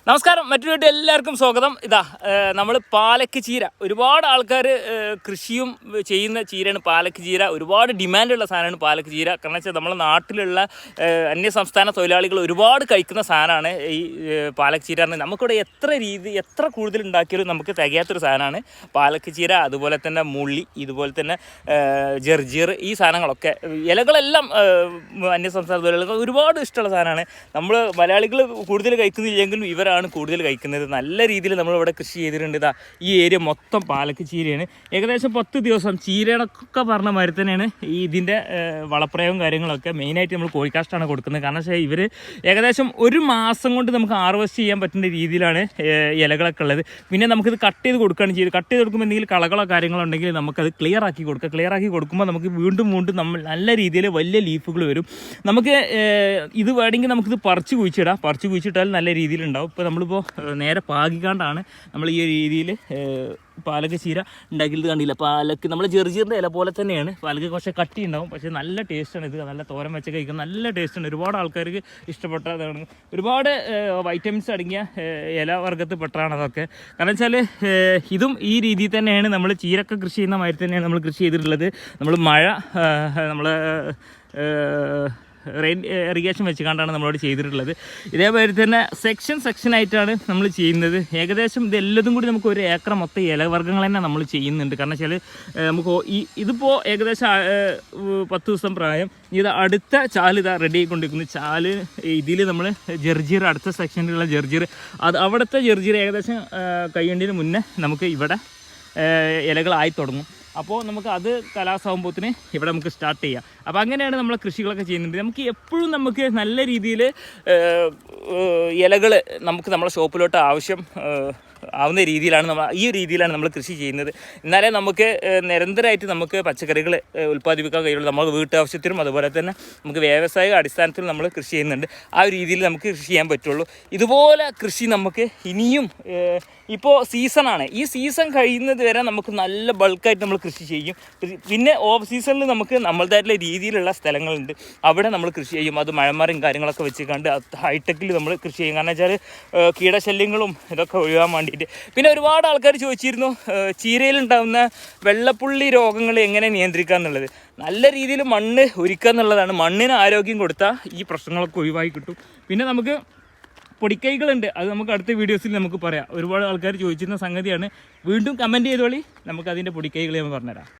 നമസ്കാരം, മറ്റൊരു വീട്ടിൽ എല്ലാവർക്കും സ്വാഗതം. നമ്മൾ പാലക്ക് ചീര, ഒരുപാട് ആൾക്കാർ കൃഷിയും ചെയ്യുന്ന ചീരയാണ് പാലക്ക് ചീര. ഒരുപാട് ഡിമാൻഡുള്ള സാധനമാണ് പാലക്ക് ചീര. കാരണം വെച്ചാൽ നമ്മുടെ നാട്ടിലുള്ള അന്യ സംസ്ഥാന തൊഴിലാളികൾ ഒരുപാട് കഴിക്കുന്ന സാധനമാണ് ഈ പാലക്ക് ചീര. നമുക്കിവിടെ എത്ര കൂടുതൽ ഉണ്ടാക്കിയാലും നമുക്ക് തികയാത്തൊരു സാധനമാണ് പാലക്ക് ചീര. അതുപോലെ തന്നെ മുള്ളി, ഇതുപോലെ തന്നെ ജർജീർ, ഈ സാധനങ്ങളൊക്കെ ഇലകളെല്ലാം അന്യ സംസ്ഥാന തൊഴിലാളികൾ ഒരുപാട് ഇഷ്ടമുള്ള സാധനമാണ്. നമ്മൾ മലയാളികൾ കൂടുതൽ കഴിക്കുന്നില്ലെങ്കിലും ഇവരാണ് കൂടുതൽ കഴിക്കുന്നത്. നല്ല രീതിയിൽ നമ്മളിവിടെ കൃഷി ചെയ്തിട്ടുണ്ട്. ഈ ഏരിയ മൊത്തം പാലക്ക് ചീരയാണ്. ഏകദേശം 10 ദിവസം ചീരകളൊക്കെ പറഞ്ഞ മാതിരി തന്നെയാണ് ഇതിൻ്റെ വളപ്രയോഗം കാര്യങ്ങളൊക്കെ. മെയിനായിട്ട് നമ്മൾ കോഴിക്കാഷ്ടാണ് കൊടുക്കുന്നത്. കാരണം വെച്ചാൽ ഇവർ ഏകദേശം 1 മാസം കൊണ്ട് നമുക്ക് ഹാർവെസ്റ്റ് ചെയ്യാൻ പറ്റുന്ന രീതിയിലാണ് ഇലകളൊക്കെ ഉള്ളത്. പിന്നെ നമുക്കിത് കട്ട് ചെയ്ത് കൊടുക്കുകയാണ് ചെയ്ത്. കട്ട് ചെയ്ത് കൊടുക്കുമ്പോൾ എന്തെങ്കിലും കളകളോ കാര്യങ്ങളോ ഉണ്ടെങ്കിൽ നമുക്കത് ക്ലിയർ ആക്കി കൊടുക്കുക. ക്ലിയർ ആക്കി കൊടുക്കുമ്പോൾ നമുക്ക് വീണ്ടും നമ്മൾ നല്ല രീതിയിൽ വലിയ ലീഫുകൾ വരും. നമുക്ക് ഇത് വേണമെങ്കിൽ നമുക്കിത് പറിച്ച് കുഴിച്ചിടാം. പറിച്ച് കുഴിച്ചിട്ടാൽ നല്ല രീതിയിലുണ്ടാവും. ഇപ്പോൾ നമ്മളിപ്പോൾ നേരെ പാകിക്കാണ്ടാണ് നമ്മൾ ഈ രീതിയിൽ പാലക്ക് ചീര ഉണ്ടാക്കിയത്. കണ്ടില്ല, പാലക്ക് നമ്മൾ ജെർജീറിൻ്റെ ഇല പോലെ തന്നെയാണ്. പാലക്ക് കുറച്ച് കട്ടി ഉണ്ടാവും, പക്ഷേ നല്ല ടേസ്റ്റാണ്. ഇത് നല്ല തോരൻ വെച്ച് കഴിക്കാൻ നല്ല ടേസ്റ്റാണ്. ഒരുപാട് ആൾക്കാർക്ക് ഇഷ്ടപ്പെട്ടതാണ്. ഒരുപാട് വൈറ്റമിൻസ് അടങ്ങിയ ഇല വർഗ്ഗത്തിൽ പെട്ടതാണ് അതൊക്കെ. കാരണം വെച്ചാൽ ഇതും ഈ രീതിയിൽ തന്നെയാണ് നമ്മൾ ചീരൊക്കെ കൃഷി ചെയ്യുന്ന മാതിരി തന്നെയാണ് നമ്മൾ കൃഷി ചെയ്തിട്ടുള്ളത്. നമ്മൾ നമ്മൾ റെയിൻ ഇറിഗേഷൻ വെച്ച് കണ്ടാണ് നമ്മളോട് ചെയ്തിട്ടുള്ളത്. ഇതേപോലെ തന്നെ സെക്ഷനായിട്ടാണ് നമ്മൾ ചെയ്യുന്നത്. ഏകദേശം ഇതെല്ലതും കൂടി നമുക്ക് 1 ഏക്കർ മൊത്തം ഇലവർഗ്ഗങ്ങൾ തന്നെ നമ്മൾ ചെയ്യുന്നുണ്ട്. കാരണം വെച്ചാൽ നമുക്ക് ഇതിപ്പോൾ ഏകദേശം 10 ദിവസം പ്രായം. ഇത് അടുത്ത ചാല് റെഡി ആയിക്കൊണ്ടിരിക്കുന്നു. ചാല് ഇതിൽ നമ്മൾ ജർജീർ, അടുത്ത സെക്ഷനിലുള്ള ജർജീർ, അവിടുത്തെ ജർജീർ ഏകദേശം കഴിയേണ്ടതിന് മുന്നേ നമുക്ക് ഇവിടെ ഇലകളായി തുടങ്ങും. അപ്പോൾ നമുക്ക് അത് കലാസാകുമ്പോഴത്തിന് ഇവിടെ നമുക്ക് സ്റ്റാർട്ട് ചെയ്യാം. അപ്പോൾ അങ്ങനെയാണ് നമ്മൾ കൃഷികളൊക്കെ ചെയ്യുന്നുണ്ട്. നമുക്ക് എപ്പോഴും നമുക്ക് നല്ല രീതിയിൽ ഇലകൾ നമുക്ക് നമ്മളെ ഷോപ്പിലോട്ട് ആവശ്യം ആവുന്ന രീതിയിലാണ് ഈ രീതിയിലാണ് നമ്മൾ കൃഷി ചെയ്യുന്നത്. എന്നാലേ നമുക്ക് നിരന്തരമായിട്ട് നമുക്ക് പച്ചക്കറികൾ ഉൽപ്പാദിപ്പിക്കാൻ കഴിയുള്ളൂ. നമ്മൾ വീട്ടാവശ്യത്തിനും അതുപോലെ തന്നെ നമുക്ക് വ്യാവസായിക അടിസ്ഥാനത്തിൽ നമ്മൾ കൃഷി ചെയ്യുന്നുണ്ട്. ആ ഒരു രീതിയിൽ നമുക്ക് കൃഷി ചെയ്യാൻ പറ്റുള്ളൂ. ഇതുപോലെ കൃഷി നമുക്ക് ഇനിയും ഇപ്പോൾ സീസണാണ്. ഈ സീസൺ കഴിയുന്നത് വരെ നമുക്ക് നല്ല ബൾക്കായിട്ട് നമ്മൾ കൃഷി ചെയ്യും. പിന്നെ ഓഫ് സീസണിൽ നമുക്ക് നമ്മളുടേതായിട്ടുള്ള രീതിയിലുള്ള സ്ഥലങ്ങളുണ്ട്, അവിടെ നമ്മൾ കൃഷി ചെയ്യും. അത് മഴമരം കാര്യങ്ങളൊക്കെ വെച്ച് കണ്ട് ഹൈടെക്കിൽ നമ്മൾ കൃഷി ചെയ്യും. കാരണം വെച്ചാൽ കീടശല്യങ്ങളും ഇതൊക്കെ ഒഴിവാൻ വേണ്ടിയിട്ട്. പിന്നെ ഒരുപാട് ആൾക്കാർ ചോദിച്ചിരുന്നു ചീരയിലുണ്ടാകുന്ന വെള്ളപ്പുള്ളി രോഗങ്ങൾ എങ്ങനെ നിയന്ത്രിക്കുക എന്നുള്ളത്. നല്ല രീതിയിൽ മണ്ണ് ഒരുക്കുക എന്നുള്ളതാണ്. മണ്ണിന് ആരോഗ്യം കൊടുത്താൽ ഈ പ്രശ്നങ്ങളൊക്കെ ഒഴിവായി കിട്ടും. പിന്നെ നമുക്ക് പൊടിക്കൈകളുണ്ട്, അത് നമുക്ക് അടുത്ത വീഡിയോസിൽ നമുക്ക് പറയാം. ഒരുപാട് ആൾക്കാർ ചോദിച്ചിരുന്ന സംഗതിയാണ്. വീണ്ടും കമൻറ്റ് ചെയ്തോളി, നമുക്ക് അതിൻ്റെ പൊടിക്കൈകൾ ഞാൻ പറഞ്ഞുതരാം.